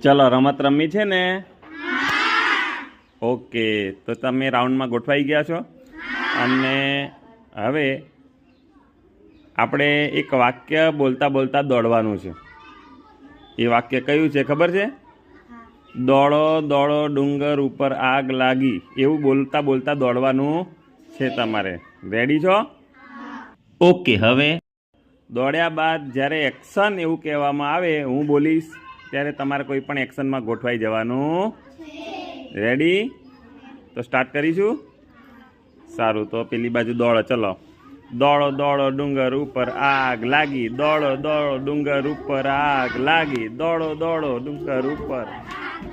ચલો રમત રમવી છે ને? ઓકે, તો તમે રાઉન્ડમાં ગોઠવાઈ ગયા છો અને હવે આપણે એક વાક્ય બોલતા બોલતા દોડવાનું છે. એ વાક્ય કયું છે ખબર છે? દોડો દોડો ડુંગર ઉપર આગ લાગી, એવું બોલતા બોલતા દોડવાનું છે તમારે. રેડી છો? ઓકે, હવે દોડ્યા બાદ જ્યારે એક્શન એવું કહેવામાં આવે, હું બોલીશ ત્યારે તમારે કોઈ પણ એક્શનમાં ગોઠવાઈ જવાનું. રેડી? તો સ્ટાર્ટ કરીશું. સારું, તો પેલી બાજુ દોડો. ચલો. દોડો દોડો ડુંગર ઉપર આગ લાગી, દોડો દોડો ડુંગર ઉપર આગ લાગી, દોડો દોડો ડુંગર ઉપર.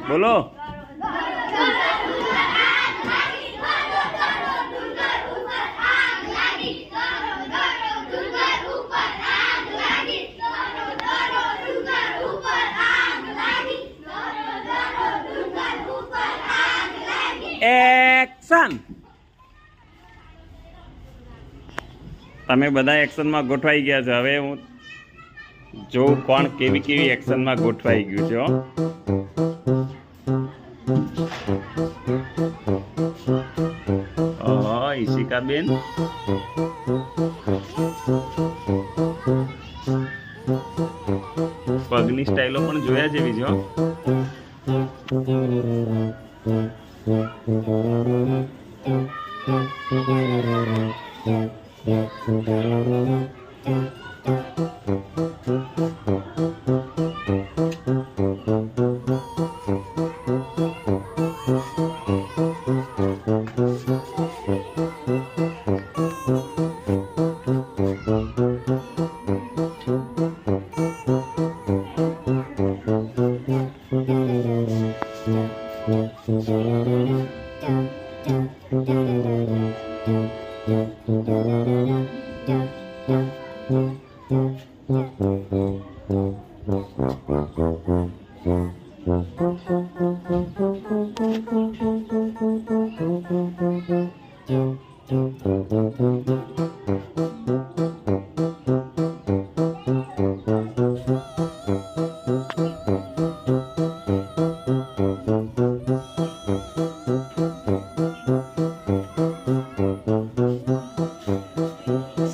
બોલો. એક્શન. તમે બધા એક્શનમાં ગોઠવાઈ ગયા છો. હવે હું જોઉં કોણ કેવી કેવી એક્શનમાં ગોઠવાઈ ગયું છે. ઈશિકાબેન, પગની સ્ટાઈલો પણ જોયા જેવી છે.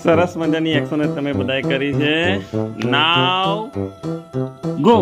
સરસ મજાની એક્શન તમે બધાએ કરી છે. નાવ ગો.